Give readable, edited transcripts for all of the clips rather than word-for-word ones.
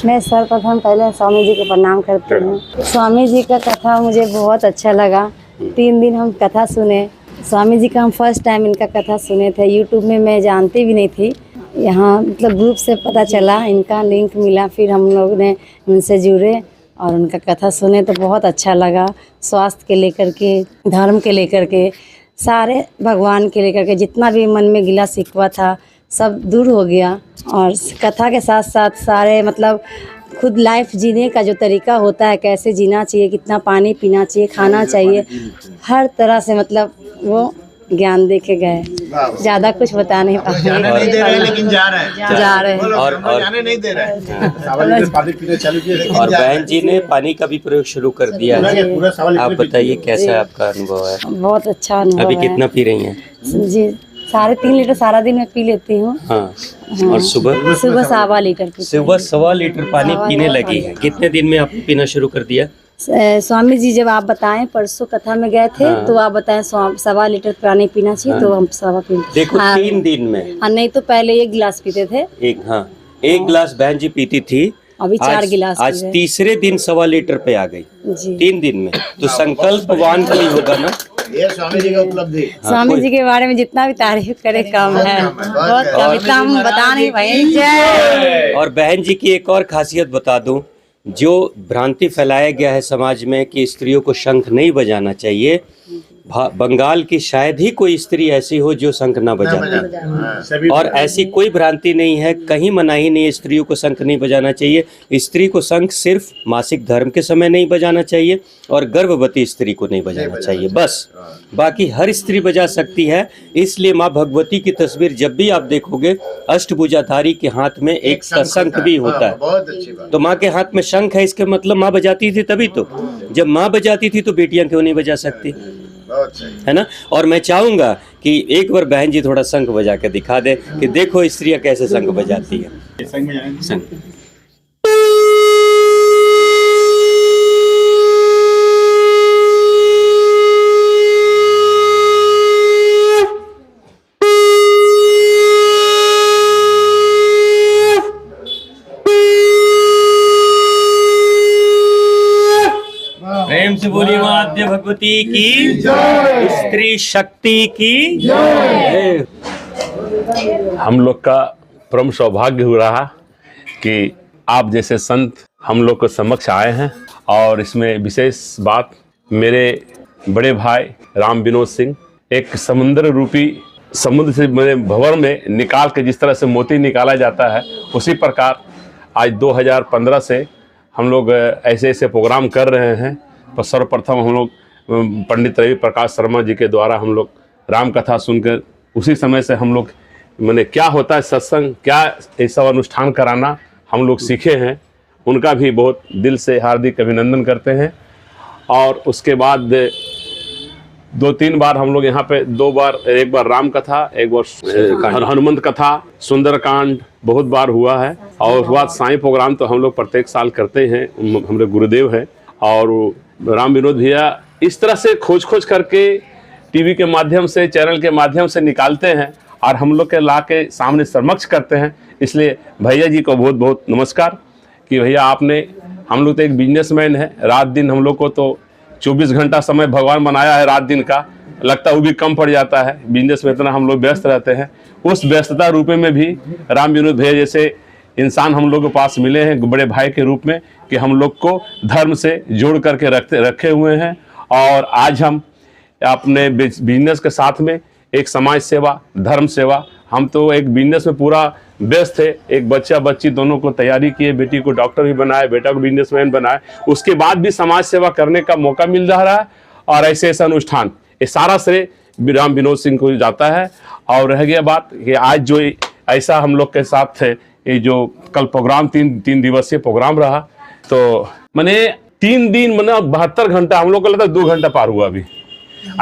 मैं सर्वप्रथम पहले स्वामी जी को प्रणाम करती हूँ। स्वामी जी का कथा मुझे बहुत अच्छा लगा। 3 दिन हम कथा सुने। स्वामी जी का हम फर्स्ट टाइम इनका कथा सुने थे। यूट्यूब में मैं जानती भी नहीं थी, यहाँ मतलब ग्रुप से पता चला, इनका लिंक मिला, फिर हम लोग ने उनसे जुड़े और उनका कथा सुने तो बहुत अच्छा लगा। स्वास्थ्य के लेकर के, धर्म के लेकर के, सारे भगवान के लेकर के जितना भी मन में गिला शिकवा था सब दूर हो गया। और कथा के साथ साथ सारे मतलब खुद लाइफ जीने का जो तरीका होता है, कैसे जीना चाहिए, कितना पानी पीना चाहिए, खाना चाहिए, हर तरह से मतलब वो ज्ञान दे के गए। ज़्यादा कुछ बता नहीं पाए, लेकिन जा रहे हैं और जाने नहीं दे रहे हैं। पानी पीना चालू किया और बहन जी ने पानी का भी प्रयोग शुरू कर दिया है। आप बताइए कैसा आपका अनुभव है? बहुत अच्छा अनुभव अभी है। कितना पी रही हैं? जी 3.5 लीटर सारा दिन में पी लेती हूँ। हाँ, और सुबह? सुबह 1.25 लीटर पीती हूँ। सुबह 1.25 लीटर पानी पीने लगी है। कितने दिन में आपने पीना शुरू कर दिया? स्वामी जी जब आप बताएं, परसों कथा में गए थे तो आप बताएं 1.25 लीटर पानी पीना चाहिए, तो हम 1.25 पीते। देखो 3 दिन में। हाँ, नहीं तो पहले 1 गिलास पीते थे। एक गिलास बहन जी पीती थी, अभी 4 गिलास। आज तीसरे दिन 1.25 लीटर पे आ गई जी। 3 दिन में। तो संकल्पवान कोई होगा ना। ये स्वामी जी का उपलब्धि। स्वामी जी के बारे में जितना भी तारीफ करे कम है, बहुत कम, इतना हम बता नहीं पाए। जय। और बहन जी की एक और खासियत बता दूं, जो भ्रांति फैलाया गया है समाज में कि स्त्रियों को शंख नहीं बजाना चाहिए, बंगाल की शायद ही कोई स्त्री ऐसी हो जो शंख ना बजाती। और ऐसी कोई भ्रांति नहीं है, कहीं मनाही नहीं है स्त्रियों को शंख नहीं बजाना चाहिए। स्त्री को शंख सिर्फ मासिक धर्म के समय नहीं बजाना चाहिए और गर्भवती स्त्री को नहीं बजाना चाहिए, बस। बाकी हर स्त्री बजा सकती है। इसलिए माँ भगवती की तस्वीर जब भी आप देखोगे, अष्टभुजाधारी के हाथ में एक शंख भी होता है। तो माँ के हाथ में शंख है, इसके मतलब माँ बजाती थी तभी तो। जब माँ बजाती थी तो बेटियां क्यों नहीं बजा सकती, है ना। और मैं चाहूंगा कि एक बार बहन जी थोड़ा शंख बजा के दिखा दे कि देखो स्त्रियां कैसे शंख बजाती है। शंख। प्रेम से बोली माध्य भगवती की जय, स्त्री शक्ति की जय। हम लोग का परम सौभाग्य हो रहा कि आप जैसे संत हम लोग के समक्ष आए हैं। और इसमें विशेष बात, मेरे बड़े भाई राम विनोद सिंह एक समुद्र रूपी समुद्र से मेरे भंवर में निकाल के जिस तरह से मोती निकाला जाता है, उसी प्रकार आज 2015 से हम लोग ऐसे ऐसे प्रोग्राम कर रहे हैं। पर सर्वप्रथम हम लोग पंडित रवि प्रकाश शर्मा जी के द्वारा हम लोग राम कथा सुनकर उसी समय से हम लोग मैंने क्या होता है सत्संग, क्या ऐसा अनुष्ठान कराना हम लोग सीखे हैं। उनका भी बहुत दिल से हार्दिक अभिनंदन करते हैं। और उसके बाद 2-3 बार हम लोग यहाँ पे 2 बार, एक बार राम कथा, एक बार हनुमंत कथा, सुंदरकांड बहुत बार हुआ है। और उसके बाद साईं प्रोग्राम तो हम लोग प्रत्येक साल करते हैं, हमारे गुरुदेव हैं। और राम विनोद भैया इस तरह से खोज करके टीवी के माध्यम से, चैनल के माध्यम से निकालते हैं और हम लोग के ला के सामने समक्ष करते हैं। इसलिए भैया जी को बहुत बहुत नमस्कार कि भैया आपने, हम लोग तो एक बिजनेसमैन है, रात दिन हम लोग को तो 24 घंटा समय भगवान बनाया है, रात दिन का लगता है वो भी कम पड़ जाता है। बिजनेस में इतना हम लोग व्यस्त रहते हैं, उस व्यस्तता रूप में भी राम विनोद भैया जैसे इंसान हम लोग के पास मिले हैं बड़े भाई के रूप में, कि हम लोग को धर्म से जोड़ करके रखे हुए हैं। और आज हम अपने बिजनेस के साथ में एक समाज सेवा, धर्म सेवा, हम तो एक बिजनेस में पूरा व्यस्त थे। एक बच्चा बच्ची दोनों को तैयारी किए, बेटी को डॉक्टर भी बनाए, बेटा को बिजनेसमैन बनाए, उसके बाद भी समाज सेवा करने का मौका मिल रहा है। और ऐसे ऐसा अनुष्ठान, ये सारा श्रेय राम विनोद सिंह को जाता है। और रह गया बात कि आज जो ऐसा हम लोग के साथ थे, ये जो कल प्रोग्राम 3 दिवसीय प्रोग्राम रहा, तो मैंने 3 दिन मैंने 72 घंटा, हम लोग को लगता है 2 घंटा पार हुआ। अभी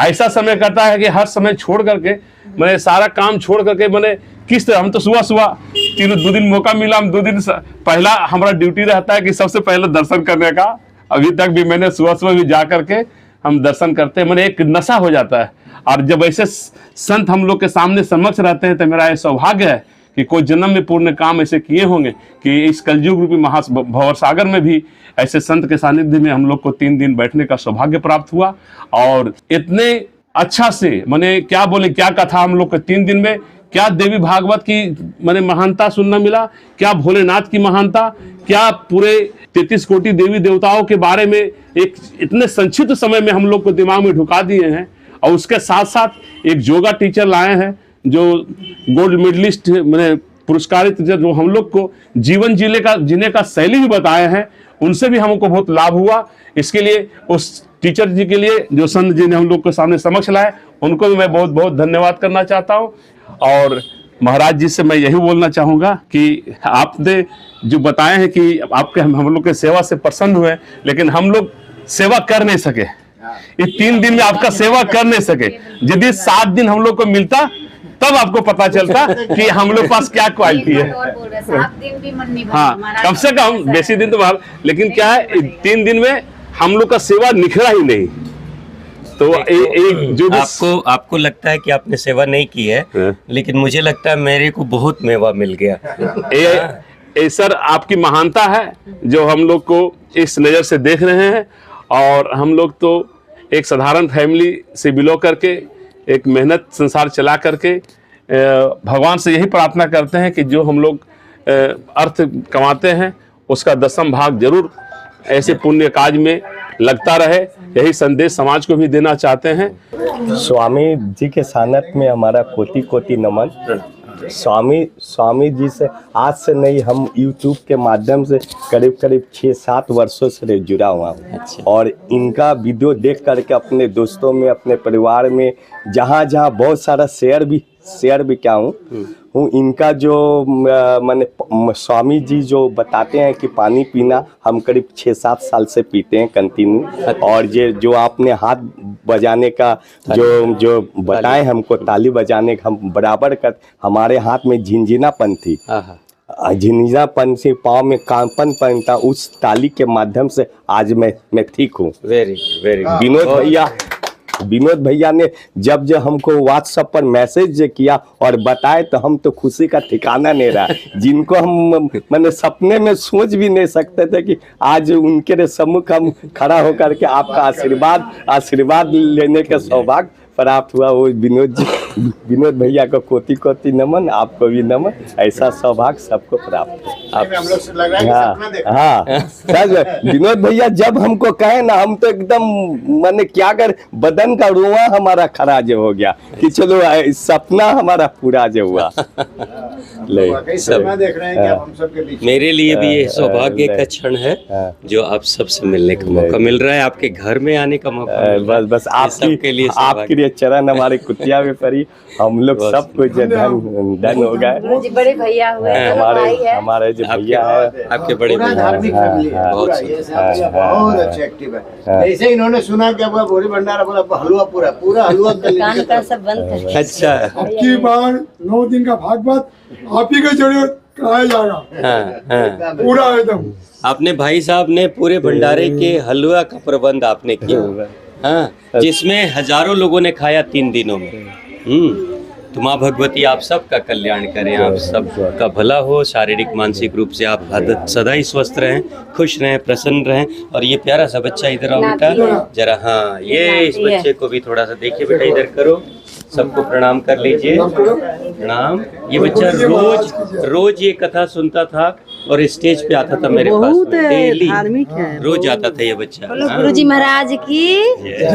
ऐसा समय करता है कि हर समय छोड़ करके, मैंने सारा काम छोड़ करके, मैंने किस तरह, हम तो सुबह 2 दिन मौका मिला, हम 2 दिन पहला हमारा ड्यूटी रहता है कि सबसे पहले दर्शन करने का। अभी तक भी मैंने सुबह भी जा करके हम दर्शन करते हैं, मैंने एक नशा हो जाता है। और जब ऐसे संत हम लोग के सामने समक्ष रहते हैं तो मेरा ये सौभाग्य है कि कोई जन्म में पुण्य काम ऐसे किए होंगे कि इस कलयुग रूपी भवसागर में भी ऐसे संत के सानिध्य में हम लोग को 3 दिन बैठने का सौभाग्य प्राप्त हुआ। और इतने अच्छा से माने क्या बोले, क्या कथा हम लोग को 3 दिन में, क्या देवी भागवत की माने महानता सुनना मिला, क्या भोलेनाथ की महानता, क्या पूरे 33 कोटि देवी देवताओं के बारे में एक इतने संक्षिप्त समय में हम लोग को दिमाग में ढुका दिए हैं। और उसके साथ साथ एक योगा टीचर लाए हैं जो गोल्ड मेडलिस्ट मैंने पुरस्कारित, जो हम लोग को जीवन जीने का शैली भी बताए हैं, उनसे भी हमको बहुत लाभ हुआ। इसके लिए उस टीचर जी के लिए जो संत जी ने हम लोग के सामने समक्ष लाए, उनको भी मैं बहुत बहुत धन्यवाद करना चाहता हूँ। और महाराज जी से मैं यही बोलना चाहूँगा कि आपने जो बताए हैं कि आपके हम लोग के सेवा से प्रसन्न हुए, लेकिन हम लोग सेवा कर नहीं सके। इस 3 दिन में आपका सेवा कर नहीं सके। यदि 7 दिन हम लोग को मिलता तब आपको पता चलता कि हम लोग पास क्या क्वालिटी है। 7 दिन भी मन नहीं भरा हाँ, हमारा। कम से कम बेसी दिन तो बाहर, लेकिन क्या है 3 दिन में हम लोग का सेवा निखरा ही नहीं। तो एक जो आपको लगता है कि आपने सेवा नहीं की है, लेकिन मुझे लगता है मेरे को बहुत मेवा मिल गया। सर आपकी महानता है जो हम लोग को इस नज़र से देख रहे हैं। और हम लोग तो एक साधारण फैमिली से बिलोंग करके एक मेहनत संसार चला करके भगवान से यही प्रार्थना करते हैं कि जो हम लोग अर्थ कमाते हैं उसका 10वां भाग जरूर ऐसे पुण्य काज में लगता रहे। यही संदेश समाज को भी देना चाहते हैं। स्वामी जी के सानिध्य में हमारा कोटि कोटि नमन। स्वामी जी से आज से नहीं, हम YouTube के माध्यम से करीब 6-7 वर्षों से जुड़ा हुआ हूँ। और इनका वीडियो देख करके अपने दोस्तों में, अपने परिवार में, जहाँ बहुत सारा शेयर भी क्या हूँ इनका जो मैंने स्वामी जी जो बताते हैं कि पानी पीना हम करीब 6-7 साल से पीते हैं कंटिन्यू। और ये जो आपने हाथ बजाने का जो बताए हमको, ताली बजाने का, हम बराबर कर, हमारे हाथ में झिनझिनापन थी, झिनझिनापन से पाँव में कांपन था, उस ताली के माध्यम से आज मैं ठीक हूँ। वेरी विनोद भैया ने जब हमको व्हाट्सएप पर मैसेज किया और बताए तो हम तो खुशी का ठिकाना नहीं रहा, जिनको हम मैंने सपने में सोच भी नहीं सकते थे कि आज उनके सम्मुख हम खड़ा होकर के आपका आशीर्वाद लेने का सौभाग्य प्राप्त हुआ। वो विनोद भैया को कोटि कोटि नमन, आपको भी नमन। ऐसा सौभाग्य सबको प्राप्त है। हाँ, विनोद भैया जब हमको कहे ना, हम तो एकदम मैंने क्या कर, बदन का रोआ हमारा खड़ा जो हो गया कि चलो सपना हमारा पूरा जो हुआ। देख रहे हैं कि हम सबके बीच मेरे लिए भी ये सौभाग्य का क्षण है जो आप सबसे मिलने का मौका मिल रहा है, आपके घर में आने का मौका। बस आपके लिए चरण हमारी कुटिया में पड़ी, हम लोग सब कुछ धन हो गए। बड़े भैया हुए, हमारे जो भैया है, आपके बड़े पूरा धार्मिक फैमिली है, बहुत अच्छे एक्टिव है। ऐसे इन्होंने सुना कि आपका भोरी भंडारा बोला हलवा पूरा हलवा दुकान का सब बंद कर। अच्छा, की बार 9 दिन का भागवत आप ही के जरिए कराया जाएगा। पूरा एकदम आपने भाई साहब ने पूरे भंडारे के हलवा का प्रबंध आपने किया, हाँ, जिसमें हजारों लोगों ने खाया 3 दिनों में। तो माँ भगवती आप सबका कल्याण करें, आप सबका भला हो, शारीरिक मानसिक रूप से आप सदा ही स्वस्थ रहें, खुश रहें, प्रसन्न रहें। और ये प्यारा सा बच्चा इधर आओ बेटा जरा, हाँ, ये इस बच्चे को भी थोड़ा सा देखिए बेटा, इधर करो, सबको प्रणाम कर लीजिए, प्रणाम। ये बच्चा रोज ये कथा सुनता था और स्टेज पे आता था मेरे पास, डेली रोज आता था ये बच्चा। गुरुजी महाराज की जय।